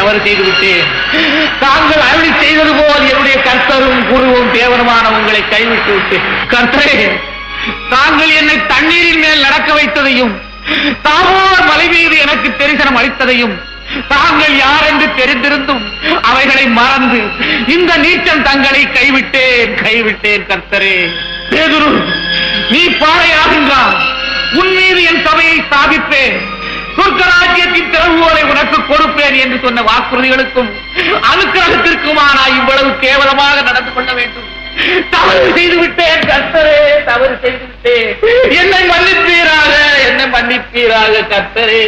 தவறு செய்து விட்டேன். தாங்கள் அருளி செய்தது போல் என்னுடைய கர்த்தரும் குருவும் தேவனுமான உங்களை கைவிட்டு விட்டேன். கர்த்தரே, தாங்கள் என்னை தண்ணீரின் மேல் நடக்க வைத்ததையும் தாமோர் மலை மீது எனக்கு தரிசனம் அளித்ததையும் தாங்கள் யார் என்று தெரிந்திருந்தும் அவைகளை மறந்து இந்த நீச்சம் தங்களை கைவிட்டேன் கர்த்தரே. பேதுரு, நீ பாறையாகின்றான். உன் மீது என் சபையை ஸ்தாபிப்பேன், சொர்க்கராஜ்யத்தின் திறவுகோலை உனக்கு கொடுப்பேன் என்று சொன்ன வாக்குறுதிகளுக்கும் அனுக்கிரகத்திற்குமா நான் இவ்வளவு கேவலமாக நடந்து கொள்ள வேண்டும்? தவறு செய்து விட்டேன் கர்த்தரே, தவறு செய்து விட்டேன். என்னை மன்னிப்பீராக கர்த்தரே.